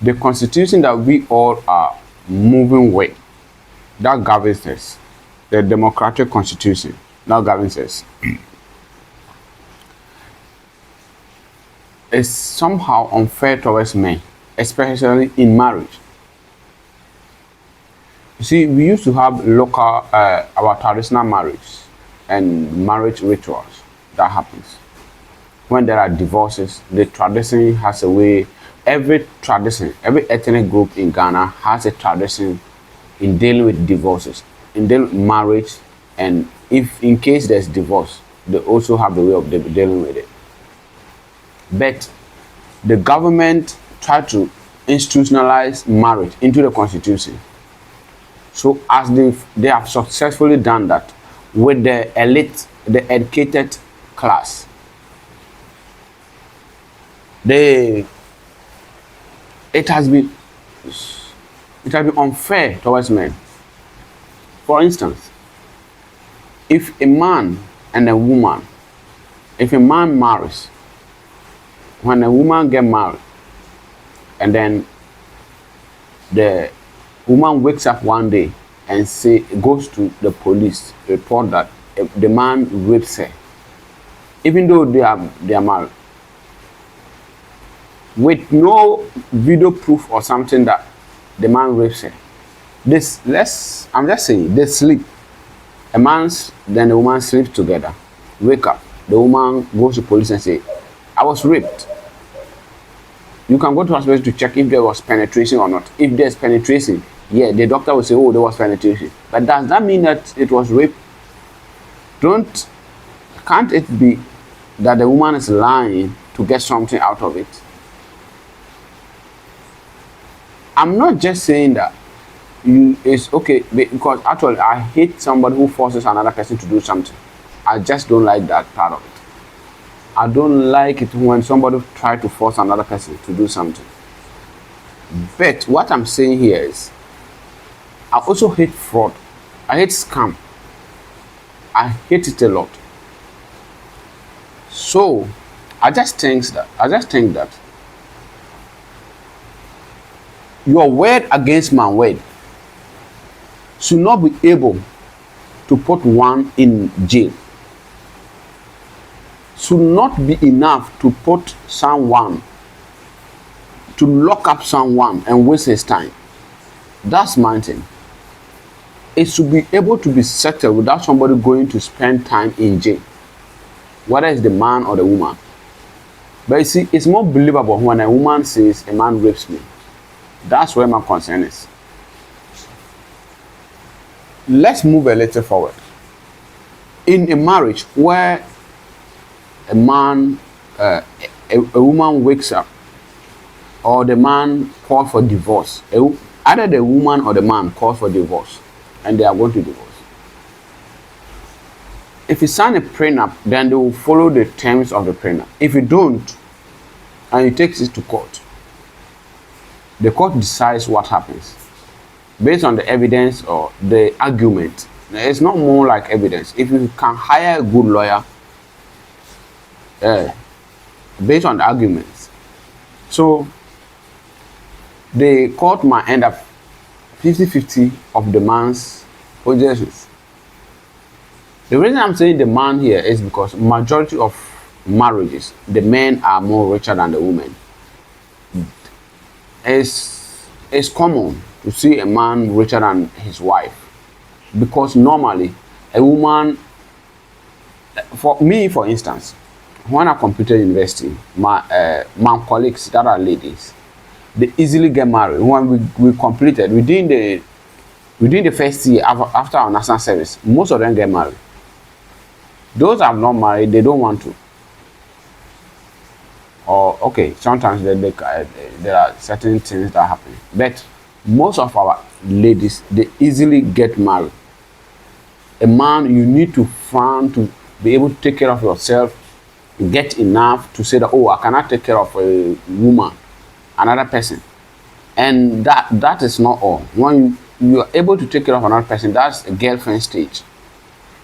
The constitution that we all are moving with, that governs us, the democratic constitution, that governs us, is somehow unfair towards men, especially in marriage. You see, we used to have local, our traditional marriage and marriage rituals that happens. When there are divorces, the tradition has a way, every tradition, every ethnic group in Ghana has a tradition in dealing with divorces, in dealing with marriage, and if in case there's divorce, they also have a way of dealing with it. But the government tried to institutionalize marriage into the constitution. So as they have successfully done that with the elite, the educated class, they it has been unfair towards men. For instance, if a man and a woman, if a man marries, when a woman get married, and then the woman wakes up one day and goes to the police, report that the man rapes her, even though they are married, with no video proof or something that the man rapes her. I'm just saying, they sleep. Then the woman sleeps together, wake up, the woman goes to police and say, I was raped. You can go to hospital to check if there was penetration or not. If there's penetration, yeah, the doctor will say, oh, there was penetration. But does that mean that it was rape? Can't it be that the woman is lying to get something out of it? I'm not just saying that it's okay, because actually I hate somebody who forces another person to do something. I just don't like that part of it. I don't like it when somebody tries to force another person to do something. But what I'm saying here is, I also hate fraud. I hate scam. I hate it a lot. So I just think that your word against my word should not be able to put one in jail. Should not be enough to put someone, to lock up someone and waste his time. That's my thing. It should be able to be settled without somebody going to spend time in jail, whether it's the man or the woman. But you see, it's more believable when a woman says a man rapes me. That's where my concern is. Let's move a little forward. In a marriage where a woman wakes up, or the man calls for divorce, either the woman or the man calls for divorce, and they are going to divorce. If you sign a prenup, then they will follow the terms of the prenup. If you don't, and you take it to court, the court decides what happens based on the evidence or the argument. It's not more like evidence. If you can hire a good lawyer, based on the arguments, so the court might end up 50-50 of the man's possessions. The reason I'm saying the man here is because majority of marriages, the men are more richer than the women. It's common to see a man richer than his wife, because normally a woman, for me for instance, when I completed university, my colleagues that are ladies, they easily get married. When we completed within the first year after our national service, most of them get married. Those that have not married, they don't want to. Or okay, sometimes there are certain things that happen, but most of our ladies, they easily get married. A man, you need to find to be able to take care of yourself, get enough to say that, oh, I cannot take care of a woman, another person. And that is not all. When you are able to take care of another person, that's a girlfriend stage.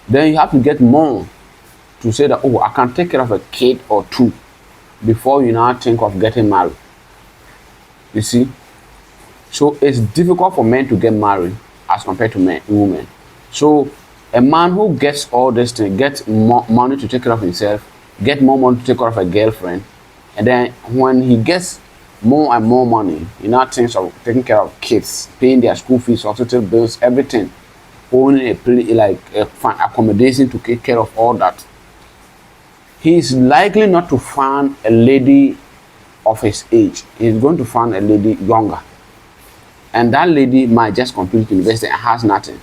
Then you have to get more to say that, oh, I can take care of a kid or two before you now think of getting married. You see? So it's difficult for men to get married as compared to women. So a man who gets all this thing, gets more money to take care of himself, get more money to take care of a girlfriend, and then when he gets more and more money, he now thinks of taking care of kids, paying their school fees, hospital bills, everything, owning a place like a accommodation to take care of all that. He is likely not to find a lady of his age. He's going to find a lady younger, and that lady might just complete university and has nothing.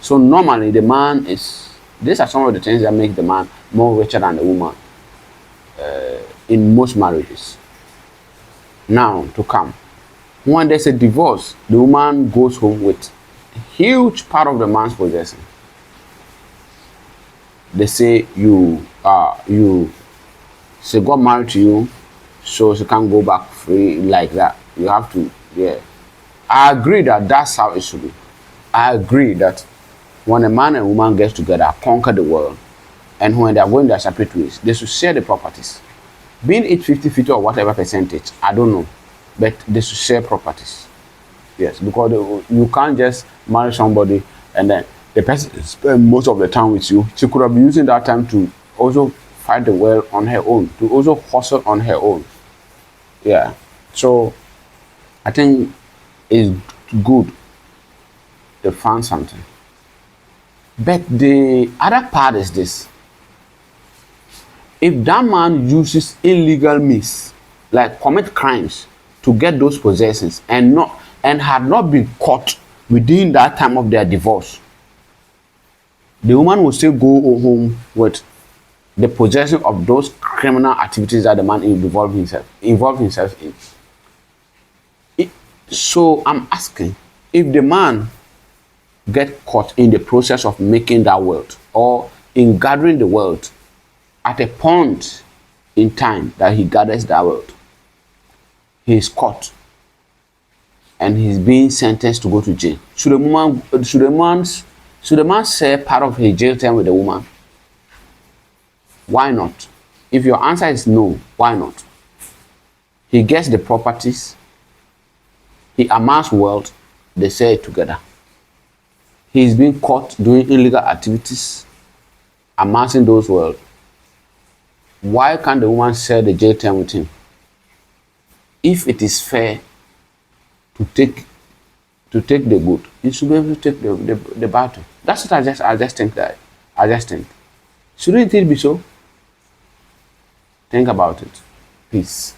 So normally the man is, these are some of the things that make the man more richer than the woman in most marriages. Now to come, when there's a divorce, the woman goes home with a huge part of the man's possession. They say you say got married to you, so she can't go back free like that. You have to, yeah. I agree that that's how it should be. I agree that when a man and woman get together, conquer the world, and when they are going their separate ways, they should share the properties. Being it 50-50 or whatever percentage, I don't know, but they should share properties. Yes, because you can't just marry somebody and then the person spend most of the time with you. She could have been using that time to also fight the world on her own, to also hustle on her own. Yeah, so I think it's good to find something. But the other part is this: if that man uses illegal means, like commit crimes to get those possessions and had not been caught within that time of their divorce, the woman will still go home with the possession of those criminal activities that the man involved himself in. So I'm asking, if the man get caught in the process of making that wealth or in gathering the wealth at a point in time that he gathers that wealth, he is caught and he's being sentenced to go to jail. Should the man share part of his jail time with the woman? Why not? If your answer is no, why not? He gets the properties, he amasses wealth, they share it together. He's being caught doing illegal activities, amassing those wealth. Why can't the woman share the jail time with him? If it is fair to take the good, you should be able to take the battle. That's what I just think. Shouldn't it be so? Think about it. Peace.